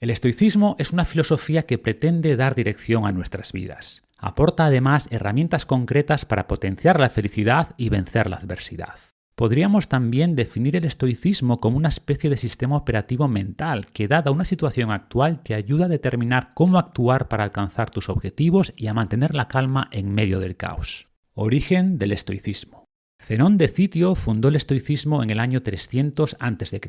El estoicismo es una filosofía que pretende dar dirección a nuestras vidas. Aporta además herramientas concretas para potenciar la felicidad y vencer la adversidad. Podríamos también definir el estoicismo como una especie de sistema operativo mental que, dada una situación actual, te ayuda a determinar cómo actuar para alcanzar tus objetivos y a mantener la calma en medio del caos. Origen del estoicismo. Zenón de Citio fundó el estoicismo en el año 300 a.C.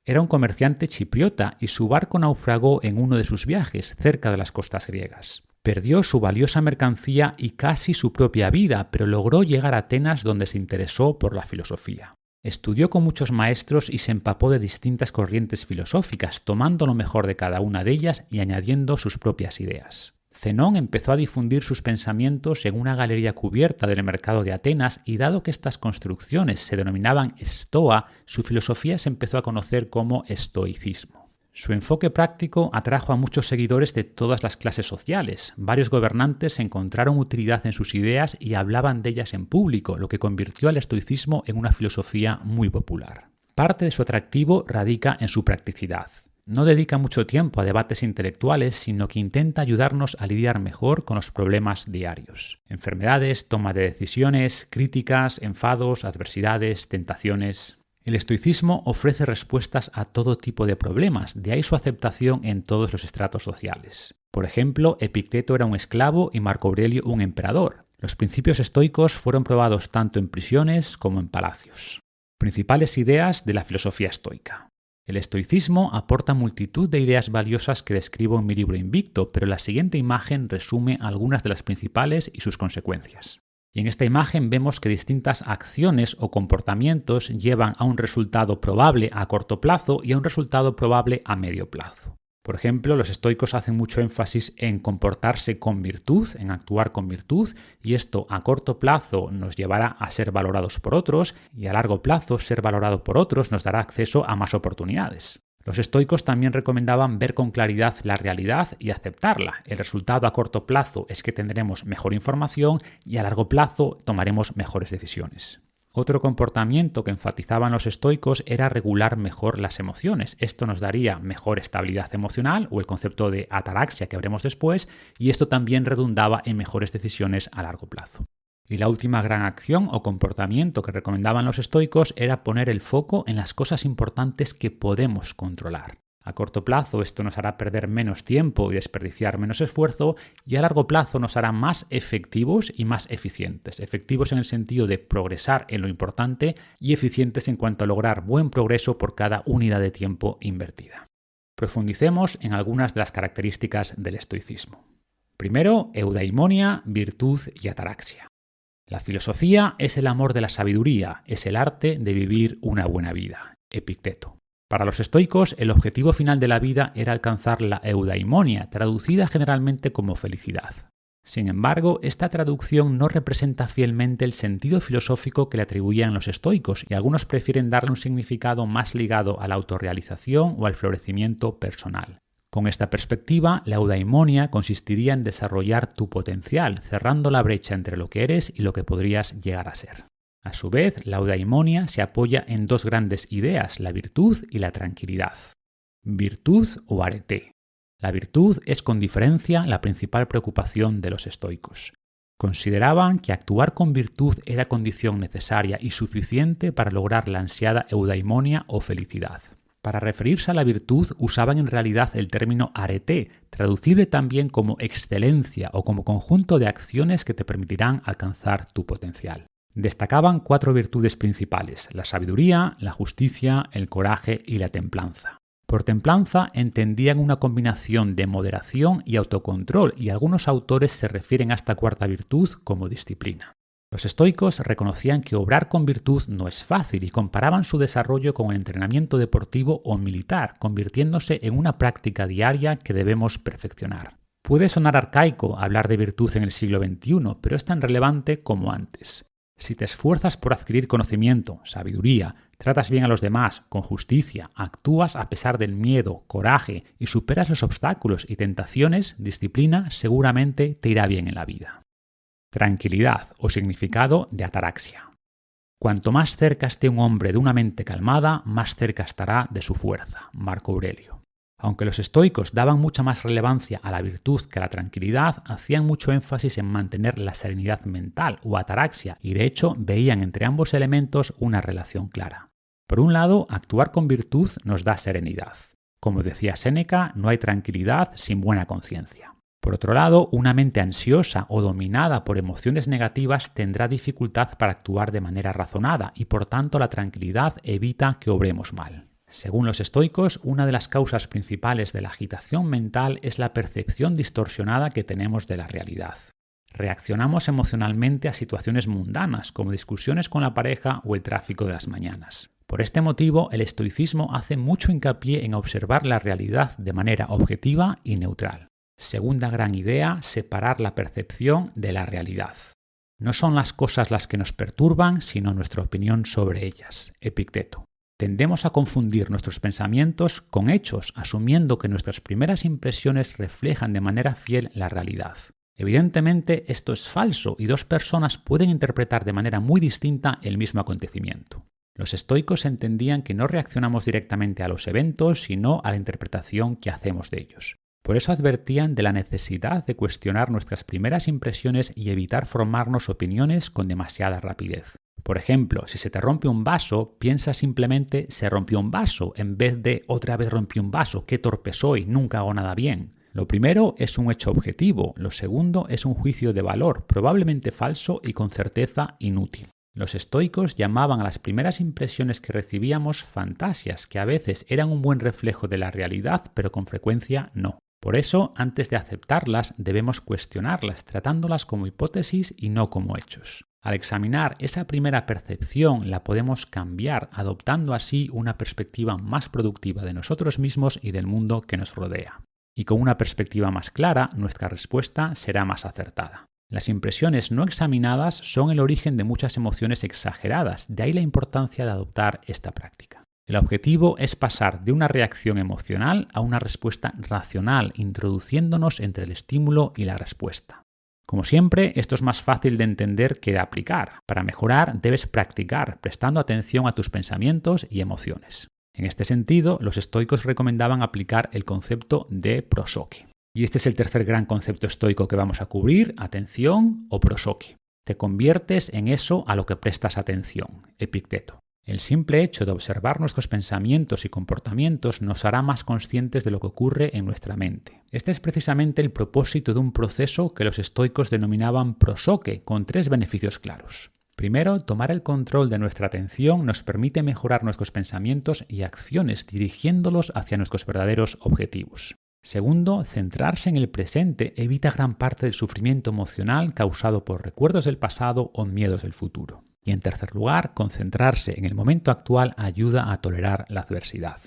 Era un comerciante chipriota y su barco naufragó en uno de sus viajes cerca de las costas griegas. Perdió su valiosa mercancía y casi su propia vida, pero logró llegar a Atenas, donde se interesó por la filosofía. Estudió con muchos maestros y se empapó de distintas corrientes filosóficas, tomando lo mejor de cada una de ellas y añadiendo sus propias ideas. Zenón empezó a difundir sus pensamientos en una galería cubierta del mercado de Atenas y, dado que estas construcciones se denominaban estoa, su filosofía se empezó a conocer como estoicismo. Su enfoque práctico atrajo a muchos seguidores de todas las clases sociales. Varios gobernantes encontraron utilidad en sus ideas y hablaban de ellas en público, lo que convirtió al estoicismo en una filosofía muy popular. Parte de su atractivo radica en su practicidad. No dedica mucho tiempo a debates intelectuales, sino que intenta ayudarnos a lidiar mejor con los problemas diarios. Enfermedades, toma de decisiones, críticas, enfados, adversidades, tentaciones. El estoicismo ofrece respuestas a todo tipo de problemas, de ahí su aceptación en todos los estratos sociales. Por ejemplo, Epicteto era un esclavo y Marco Aurelio un emperador. Los principios estoicos fueron probados tanto en prisiones como en palacios. Principales ideas de la filosofía estoica. El estoicismo aporta multitud de ideas valiosas que describo en mi libro Invicto, pero la siguiente imagen resume algunas de las principales y sus consecuencias. Y en esta imagen vemos que distintas acciones o comportamientos llevan a un resultado probable a corto plazo y a un resultado probable a medio plazo. Por ejemplo, los estoicos hacen mucho énfasis en comportarse con virtud, en actuar con virtud, y esto a corto plazo nos llevará a ser valorados por otros, y a largo plazo ser valorado por otros nos dará acceso a más oportunidades. Los estoicos también recomendaban ver con claridad la realidad y aceptarla. El resultado a corto plazo es que tendremos mejor información y a largo plazo tomaremos mejores decisiones. Otro comportamiento que enfatizaban los estoicos era regular mejor las emociones. Esto nos daría mejor estabilidad emocional, o el concepto de ataraxia que veremos después, y esto también redundaba en mejores decisiones a largo plazo. Y la última gran acción o comportamiento que recomendaban los estoicos era poner el foco en las cosas importantes que podemos controlar. A corto plazo esto nos hará perder menos tiempo y desperdiciar menos esfuerzo, y a largo plazo nos hará más efectivos y más eficientes. Efectivos en el sentido de progresar en lo importante y eficientes en cuanto a lograr buen progreso por cada unidad de tiempo invertida. Profundicemos en algunas de las características del estoicismo. Primero, eudaimonia, virtud y ataraxia. La filosofía es el amor de la sabiduría, es el arte de vivir una buena vida. Epicteto. Para los estoicos, el objetivo final de la vida era alcanzar la eudaimonia, traducida generalmente como felicidad. Sin embargo, esta traducción no representa fielmente el sentido filosófico que le atribuían los estoicos, y algunos prefieren darle un significado más ligado a la autorrealización o al florecimiento personal. Con esta perspectiva, la eudaimonia consistiría en desarrollar tu potencial, cerrando la brecha entre lo que eres y lo que podrías llegar a ser. A su vez, la eudaimonia se apoya en dos grandes ideas, la virtud y la tranquilidad. Virtud o arete. La virtud es con diferencia la principal preocupación de los estoicos. Consideraban que actuar con virtud era condición necesaria y suficiente para lograr la ansiada eudaimonia o felicidad. Para referirse a la virtud usaban en realidad el término arete, traducible también como excelencia o como conjunto de acciones que te permitirán alcanzar tu potencial. Destacaban 4 virtudes principales: la sabiduría, la justicia, el coraje y la templanza. Por templanza entendían una combinación de moderación y autocontrol, y algunos autores se refieren a esta cuarta virtud como disciplina. Los estoicos reconocían que obrar con virtud no es fácil y comparaban su desarrollo con el entrenamiento deportivo o militar, convirtiéndose en una práctica diaria que debemos perfeccionar. Puede sonar arcaico hablar de virtud en el siglo XXI, pero es tan relevante como antes. Si te esfuerzas por adquirir conocimiento, sabiduría, tratas bien a los demás, con justicia, actúas a pesar del miedo, coraje y superas los obstáculos y tentaciones, disciplina, seguramente te irá bien en la vida. Tranquilidad o significado de ataraxia. Cuanto más cerca esté un hombre de una mente calmada, más cerca estará de su fuerza. Marco Aurelio. Aunque los estoicos daban mucha más relevancia a la virtud que a la tranquilidad, hacían mucho énfasis en mantener la serenidad mental o ataraxia y de hecho veían entre ambos elementos una relación clara. Por un lado, actuar con virtud nos da serenidad. Como decía Séneca, no hay tranquilidad sin buena conciencia. Por otro lado, una mente ansiosa o dominada por emociones negativas tendrá dificultad para actuar de manera razonada y por tanto la tranquilidad evita que obremos mal. Según los estoicos, una de las causas principales de la agitación mental es la percepción distorsionada que tenemos de la realidad. Reaccionamos emocionalmente a situaciones mundanas, como discusiones con la pareja o el tráfico de las mañanas. Por este motivo, el estoicismo hace mucho hincapié en observar la realidad de manera objetiva y neutral. Segunda gran idea, separar la percepción de la realidad. No son las cosas las que nos perturban, sino nuestra opinión sobre ellas. Epicteto. Tendemos a confundir nuestros pensamientos con hechos, asumiendo que nuestras primeras impresiones reflejan de manera fiel la realidad. Evidentemente, esto es falso y dos personas pueden interpretar de manera muy distinta el mismo acontecimiento. Los estoicos entendían que no reaccionamos directamente a los eventos, sino a la interpretación que hacemos de ellos. Por eso advertían de la necesidad de cuestionar nuestras primeras impresiones y evitar formarnos opiniones con demasiada rapidez. Por ejemplo, si se te rompe un vaso, piensa simplemente se rompió un vaso, en vez de otra vez rompí un vaso, qué torpe soy, nunca hago nada bien. Lo primero es un hecho objetivo, lo segundo es un juicio de valor, probablemente falso y con certeza inútil. Los estoicos llamaban a las primeras impresiones que recibíamos fantasias, que a veces eran un buen reflejo de la realidad, pero con frecuencia no. Por eso, antes de aceptarlas, debemos cuestionarlas, tratándolas como hipótesis y no como hechos. Al examinar esa primera percepción, la podemos cambiar, adoptando así una perspectiva más productiva de nosotros mismos y del mundo que nos rodea. Y con una perspectiva más clara, nuestra respuesta será más acertada. Las impresiones no examinadas son el origen de muchas emociones exageradas, de ahí la importancia de adoptar esta práctica. El objetivo es pasar de una reacción emocional a una respuesta racional, introduciéndonos entre el estímulo y la respuesta. Como siempre, esto es más fácil de entender que de aplicar. Para mejorar, debes practicar, prestando atención a tus pensamientos y emociones. En este sentido, los estoicos recomendaban aplicar el concepto de prosoke. Y este es el tercer gran concepto estoico que vamos a cubrir, atención o prosoke. Te conviertes en eso a lo que prestas atención, Epicteto. El simple hecho de observar nuestros pensamientos y comportamientos nos hará más conscientes de lo que ocurre en nuestra mente. Este es precisamente el propósito de un proceso que los estoicos denominaban prosoke, con 3 beneficios claros. Primero, tomar el control de nuestra atención nos permite mejorar nuestros pensamientos y acciones dirigiéndolos hacia nuestros verdaderos objetivos. Segundo, centrarse en el presente evita gran parte del sufrimiento emocional causado por recuerdos del pasado o miedos del futuro. Y en tercer lugar, concentrarse en el momento actual ayuda a tolerar la adversidad.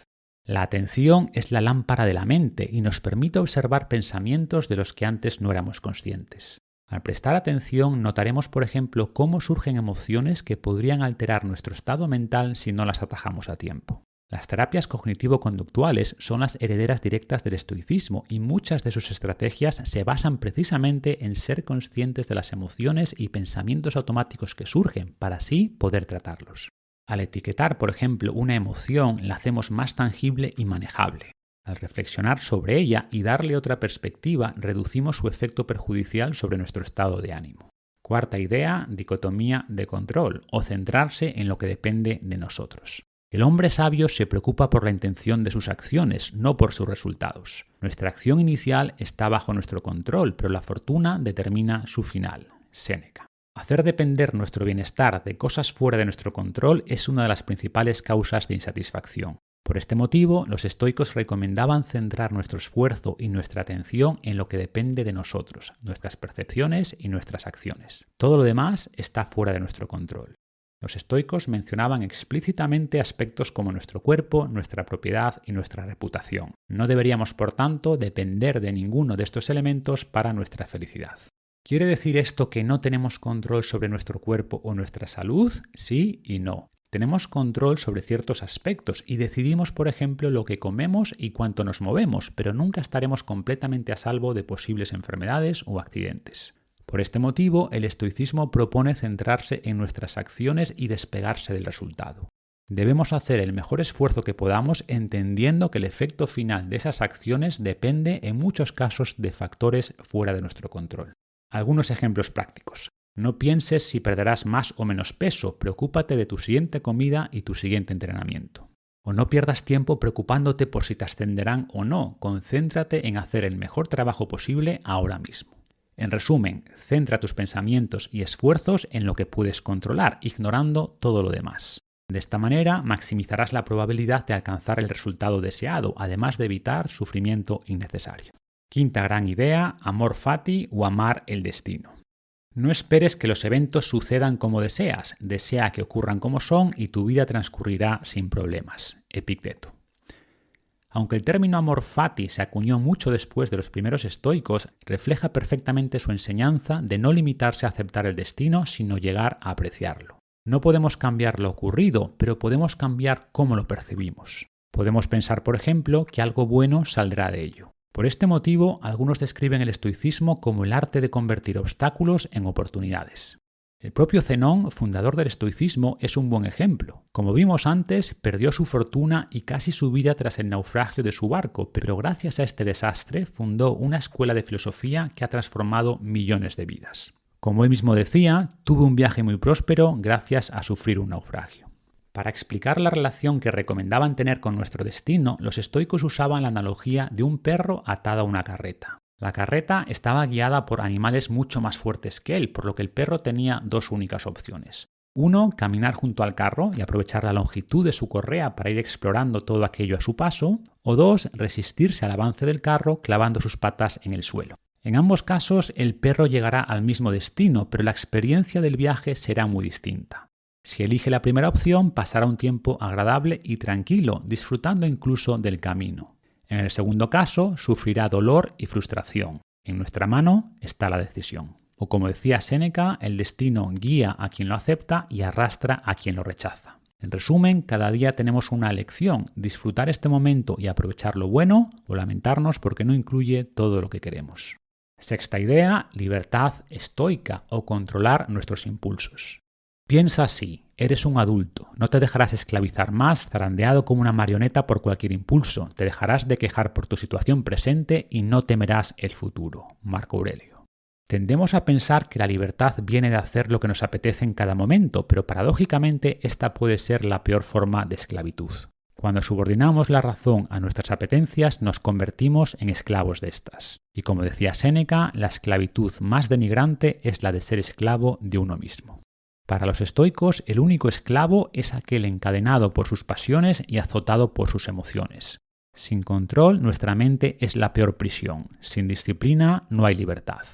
La atención es la lámpara de la mente y nos permite observar pensamientos de los que antes no éramos conscientes. Al prestar atención, notaremos, por ejemplo, cómo surgen emociones que podrían alterar nuestro estado mental si no las atajamos a tiempo. Las terapias cognitivo-conductuales son las herederas directas del estoicismo y muchas de sus estrategias se basan precisamente en ser conscientes de las emociones y pensamientos automáticos que surgen para así poder tratarlos. Al etiquetar, por ejemplo, una emoción, la hacemos más tangible y manejable. Al reflexionar sobre ella y darle otra perspectiva, reducimos su efecto perjudicial sobre nuestro estado de ánimo. Cuarta idea, dicotomía de control o centrarse en lo que depende de nosotros. El hombre sabio se preocupa por la intención de sus acciones, no por sus resultados. Nuestra acción inicial está bajo nuestro control, pero la fortuna determina su final. Séneca. Hacer depender nuestro bienestar de cosas fuera de nuestro control es una de las principales causas de insatisfacción. Por este motivo, los estoicos recomendaban centrar nuestro esfuerzo y nuestra atención en lo que depende de nosotros, nuestras percepciones y nuestras acciones. Todo lo demás está fuera de nuestro control. Los estoicos mencionaban explícitamente aspectos como nuestro cuerpo, nuestra propiedad y nuestra reputación. No deberíamos, por tanto, depender de ninguno de estos elementos para nuestra felicidad. ¿Quiere decir esto que no tenemos control sobre nuestro cuerpo o nuestra salud? Sí y no. Tenemos control sobre ciertos aspectos y decidimos, por ejemplo, lo que comemos y cuánto nos movemos, pero nunca estaremos completamente a salvo de posibles enfermedades o accidentes. Por este motivo, el estoicismo propone centrarse en nuestras acciones y despegarse del resultado. Debemos hacer el mejor esfuerzo que podamos entendiendo que el efecto final de esas acciones depende en muchos casos de factores fuera de nuestro control. Algunos ejemplos prácticos. No pienses si perderás más o menos peso, preocúpate de tu siguiente comida y tu siguiente entrenamiento. O no pierdas tiempo preocupándote por si te ascenderán o no, concéntrate en hacer el mejor trabajo posible ahora mismo. En resumen, centra tus pensamientos y esfuerzos en lo que puedes controlar, ignorando todo lo demás. De esta manera, maximizarás la probabilidad de alcanzar el resultado deseado, además de evitar sufrimiento innecesario. Quinta gran idea, amor fati o amar el destino. No esperes que los eventos sucedan como deseas, desea que ocurran como son y tu vida transcurrirá sin problemas. Epicteto. Aunque el término amor fati se acuñó mucho después de los primeros estoicos, refleja perfectamente su enseñanza de no limitarse a aceptar el destino, sino llegar a apreciarlo. No podemos cambiar lo ocurrido, pero podemos cambiar cómo lo percibimos. Podemos pensar, por ejemplo, que algo bueno saldrá de ello. Por este motivo, algunos describen el estoicismo como el arte de convertir obstáculos en oportunidades. El propio Zenón, fundador del estoicismo, es un buen ejemplo. Como vimos antes, perdió su fortuna y casi su vida tras el naufragio de su barco, pero gracias a este desastre fundó una escuela de filosofía que ha transformado millones de vidas. Como él mismo decía, tuve un viaje muy próspero gracias a sufrir un naufragio. Para explicar la relación que recomendaban tener con nuestro destino, los estoicos usaban la analogía de un perro atado a una carreta. La carreta estaba guiada por animales mucho más fuertes que él, por lo que el perro tenía dos únicas opciones. Uno, caminar junto al carro y aprovechar la longitud de su correa para ir explorando todo aquello a su paso. O dos, resistirse al avance del carro clavando sus patas en el suelo. En ambos casos, el perro llegará al mismo destino, pero la experiencia del viaje será muy distinta. Si elige la primera opción, pasará un tiempo agradable y tranquilo, disfrutando incluso del camino. En el segundo caso, sufrirá dolor y frustración. En nuestra mano está la decisión. O como decía Séneca, el destino guía a quien lo acepta y arrastra a quien lo rechaza. En resumen, cada día tenemos una elección, disfrutar este momento y aprovechar lo bueno o lamentarnos porque no incluye todo lo que queremos. Sexta idea, libertad estoica o controlar nuestros impulsos. Piensa así, eres un adulto, no te dejarás esclavizar más zarandeado como una marioneta por cualquier impulso, te dejarás de quejar por tu situación presente y no temerás el futuro. Marco Aurelio. Tendemos a pensar que la libertad viene de hacer lo que nos apetece en cada momento, pero paradójicamente esta puede ser la peor forma de esclavitud. Cuando subordinamos la razón a nuestras apetencias, nos convertimos en esclavos de estas. Y como decía Séneca, la esclavitud más denigrante es la de ser esclavo de uno mismo. Para los estoicos, el único esclavo es aquel encadenado por sus pasiones y azotado por sus emociones. Sin control, nuestra mente es la peor prisión. Sin disciplina, no hay libertad.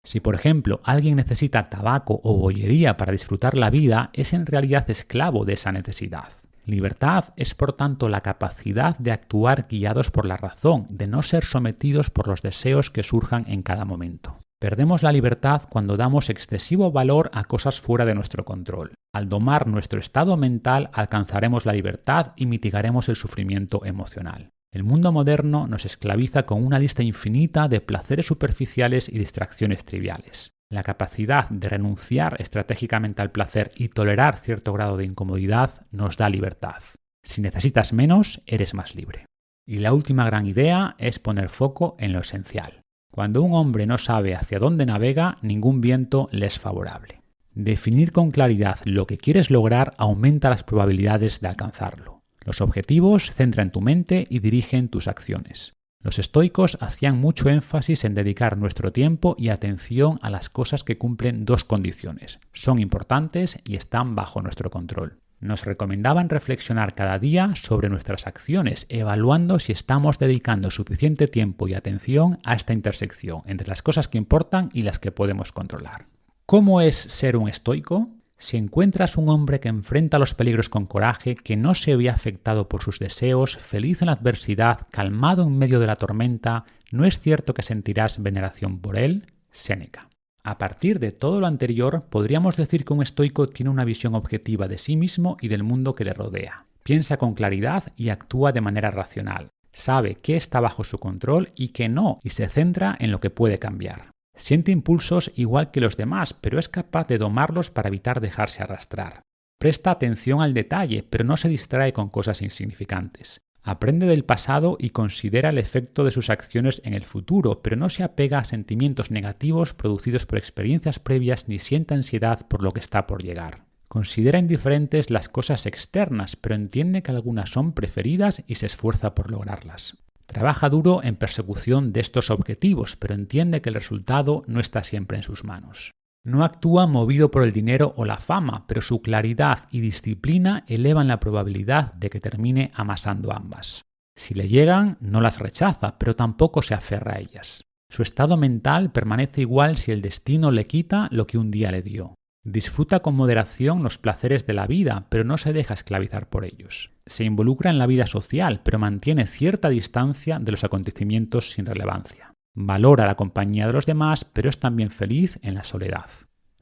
Si, por ejemplo, alguien necesita tabaco o bollería para disfrutar la vida, es en realidad esclavo de esa necesidad. Libertad es, por tanto, la capacidad de actuar guiados por la razón, de no ser sometidos por los deseos que surjan en cada momento. Perdemos la libertad cuando damos excesivo valor a cosas fuera de nuestro control. Al domar nuestro estado mental, alcanzaremos la libertad y mitigaremos el sufrimiento emocional. El mundo moderno nos esclaviza con una lista infinita de placeres superficiales y distracciones triviales. La capacidad de renunciar estratégicamente al placer y tolerar cierto grado de incomodidad nos da libertad. Si necesitas menos, eres más libre. Y la última gran idea es poner foco en lo esencial. Cuando un hombre no sabe hacia dónde navega, ningún viento le es favorable. Definir con claridad lo que quieres lograr aumenta las probabilidades de alcanzarlo. Los objetivos centran tu mente y dirigen tus acciones. Los estoicos hacían mucho énfasis en dedicar nuestro tiempo y atención a las cosas que cumplen dos condiciones. Son importantes y están bajo nuestro control. Nos recomendaban reflexionar cada día sobre nuestras acciones, evaluando si estamos dedicando suficiente tiempo y atención a esta intersección entre las cosas que importan y las que podemos controlar. ¿Cómo es ser un estoico? Si encuentras un hombre que enfrenta los peligros con coraje, que no se ve afectado por sus deseos, feliz en la adversidad, calmado en medio de la tormenta, ¿no es cierto que sentirás veneración por él? Séneca. A partir de todo lo anterior, podríamos decir que un estoico tiene una visión objetiva de sí mismo y del mundo que le rodea. Piensa con claridad y actúa de manera racional. Sabe qué está bajo su control y qué no, y se centra en lo que puede cambiar. Siente impulsos igual que los demás, pero es capaz de domarlos para evitar dejarse arrastrar. Presta atención al detalle, pero no se distrae con cosas insignificantes. Aprende del pasado y considera el efecto de sus acciones en el futuro, pero no se apega a sentimientos negativos producidos por experiencias previas ni siente ansiedad por lo que está por llegar. Considera indiferentes las cosas externas, pero entiende que algunas son preferidas y se esfuerza por lograrlas. Trabaja duro en persecución de estos objetivos, pero entiende que el resultado no está siempre en sus manos. No actúa movido por el dinero o la fama, pero su claridad y disciplina elevan la probabilidad de que termine amasando ambas. Si le llegan, no las rechaza, pero tampoco se aferra a ellas. Su estado mental permanece igual si el destino le quita lo que un día le dio. Disfruta con moderación los placeres de la vida, pero no se deja esclavizar por ellos. Se involucra en la vida social, pero mantiene cierta distancia de los acontecimientos sin relevancia. Valora la compañía de los demás, pero es también feliz en la soledad.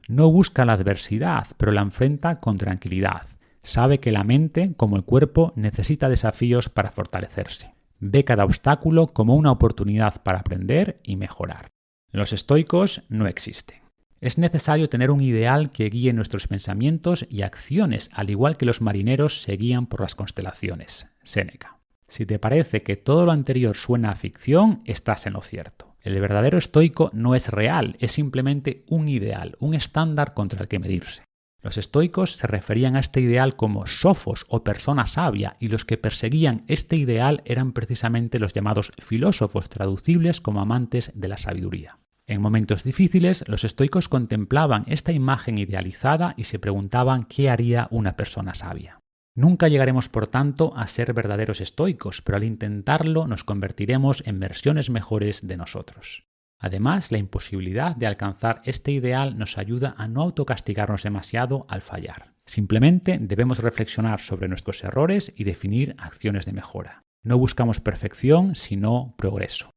No busca la adversidad, pero la enfrenta con tranquilidad. Sabe que la mente, como el cuerpo, necesita desafíos para fortalecerse. Ve cada obstáculo como una oportunidad para aprender y mejorar. Los estoicos no existen. Es necesario tener un ideal que guíe nuestros pensamientos y acciones, al igual que los marineros se guían por las constelaciones. Séneca. Si te parece que todo lo anterior suena a ficción, estás en lo cierto. El verdadero estoico no es real, es simplemente un ideal, un estándar contra el que medirse. Los estoicos se referían a este ideal como sofos o persona sabia, y los que perseguían este ideal eran precisamente los llamados filósofos, traducibles como amantes de la sabiduría. En momentos difíciles, los estoicos contemplaban esta imagen idealizada y se preguntaban qué haría una persona sabia. Nunca llegaremos, por tanto, a ser verdaderos estoicos, pero al intentarlo nos convertiremos en versiones mejores de nosotros. Además, la imposibilidad de alcanzar este ideal nos ayuda a no autocastigarnos demasiado al fallar. Simplemente debemos reflexionar sobre nuestros errores y definir acciones de mejora. No buscamos perfección, sino progreso.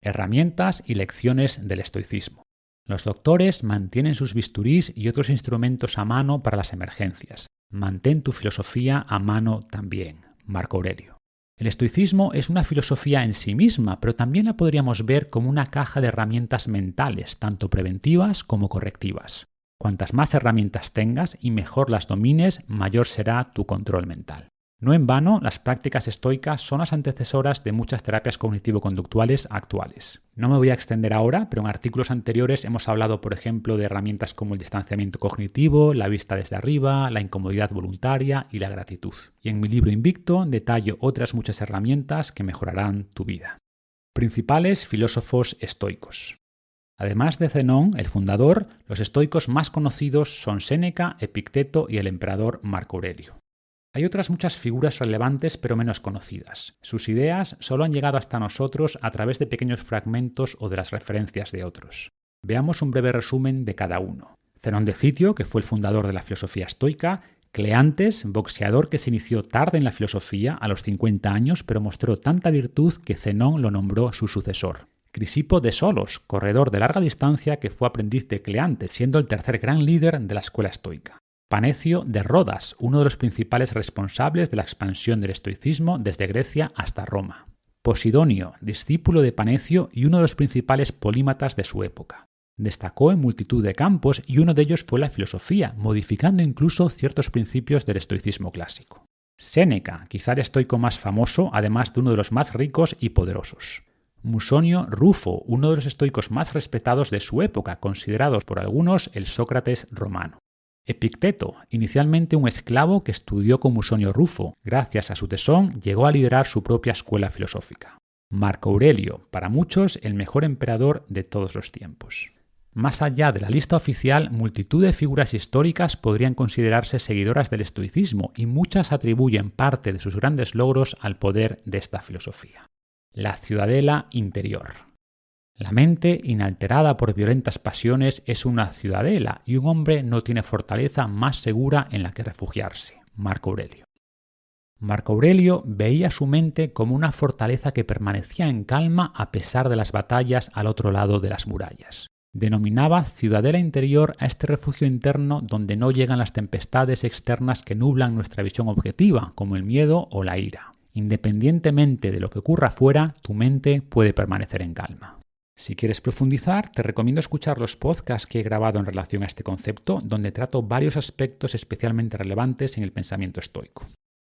Herramientas y lecciones del estoicismo. Los doctores mantienen sus bisturís y otros instrumentos a mano para las emergencias. Mantén tu filosofía a mano también. Marco Aurelio. El estoicismo es una filosofía en sí misma, pero también la podríamos ver como una caja de herramientas mentales, tanto preventivas como correctivas. Cuantas más herramientas tengas y mejor las domines, mayor será tu control mental. No en vano, las prácticas estoicas son las antecesoras de muchas terapias cognitivo-conductuales actuales. No me voy a extender ahora, pero en artículos anteriores hemos hablado, por ejemplo, de herramientas como el distanciamiento cognitivo, la vista desde arriba, la incomodidad voluntaria y la gratitud. Y en mi libro Invicto detallo otras muchas herramientas que mejorarán tu vida. Principales filósofos estoicos. Además de Zenón, el fundador, los estoicos más conocidos son Séneca, Epicteto y el emperador Marco Aurelio. Hay otras muchas figuras relevantes pero menos conocidas. Sus ideas solo han llegado hasta nosotros a través de pequeños fragmentos o de las referencias de otros. Veamos un breve resumen de cada uno. Zenón de Citio, que fue el fundador de la filosofía estoica; Cleantes, boxeador que se inició tarde en la filosofía, a los 50 años, pero mostró tanta virtud que Zenón lo nombró su sucesor. Crisipo de Solos, corredor de larga distancia que fue aprendiz de Cleantes, siendo el tercer gran líder de la escuela estoica. Panecio de Rodas, uno de los principales responsables de la expansión del estoicismo desde Grecia hasta Roma. Posidonio, discípulo de Panecio y uno de los principales polímatas de su época. Destacó en multitud de campos y uno de ellos fue la filosofía, modificando incluso ciertos principios del estoicismo clásico. Séneca, quizá el estoico más famoso, además de uno de los más ricos y poderosos. Musonio Rufo, uno de los estoicos más respetados de su época, considerados por algunos el Sócrates romano. Epicteto, inicialmente un esclavo que estudió con Musonio Rufo, gracias a su tesón llegó a liderar su propia escuela filosófica. Marco Aurelio, para muchos el mejor emperador de todos los tiempos. Más allá de la lista oficial, multitud de figuras históricas podrían considerarse seguidoras del estoicismo y muchas atribuyen parte de sus grandes logros al poder de esta filosofía. La ciudadela interior. La mente, inalterada por violentas pasiones, es una ciudadela y un hombre no tiene fortaleza más segura en la que refugiarse. Marco Aurelio. Marco Aurelio veía su mente como una fortaleza que permanecía en calma a pesar de las batallas al otro lado de las murallas. Denominaba ciudadela interior a este refugio interno donde no llegan las tempestades externas que nublan nuestra visión objetiva, como el miedo o la ira. Independientemente de lo que ocurra afuera, tu mente puede permanecer en calma. Si quieres profundizar, te recomiendo escuchar los podcasts que he grabado en relación a este concepto, donde trato varios aspectos especialmente relevantes en el pensamiento estoico.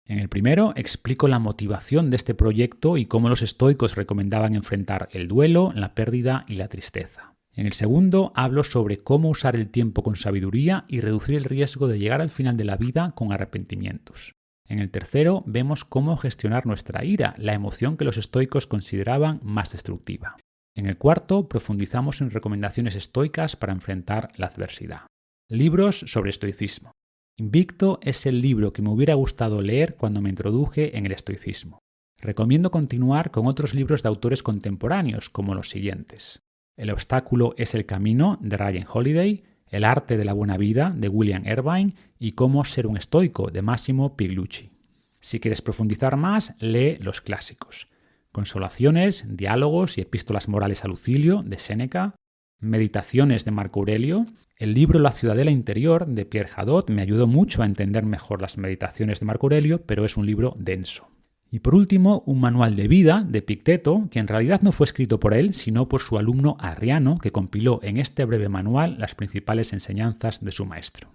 En el primero explico la motivación de este proyecto y cómo los estoicos recomendaban enfrentar el duelo, la pérdida y la tristeza. En el segundo hablo sobre cómo usar el tiempo con sabiduría y reducir el riesgo de llegar al final de la vida con arrepentimientos. En el tercero vemos cómo gestionar nuestra ira, la emoción que los estoicos consideraban más destructiva. En el cuarto profundizamos en recomendaciones estoicas para enfrentar la adversidad. Libros sobre estoicismo. Invicto es el libro que me hubiera gustado leer cuando me introduje en el estoicismo. Recomiendo continuar con otros libros de autores contemporáneos, como los siguientes: El obstáculo es el camino, de Ryan Holiday, El arte de la buena vida, de William Irvine, y Cómo ser un estoico, de Massimo Pigliucci. Si quieres profundizar más, lee los clásicos: Consolaciones, Diálogos y Epístolas morales a Lucilio, de Séneca; Meditaciones, de Marco Aurelio. El libro La ciudadela interior, de Pierre Hadot, me ayudó mucho a entender mejor las meditaciones de Marco Aurelio, pero es un libro denso. Y por último, un manual de vida, de Epicteto, que en realidad no fue escrito por él, sino por su alumno Arriano, que compiló en este breve manual las principales enseñanzas de su maestro.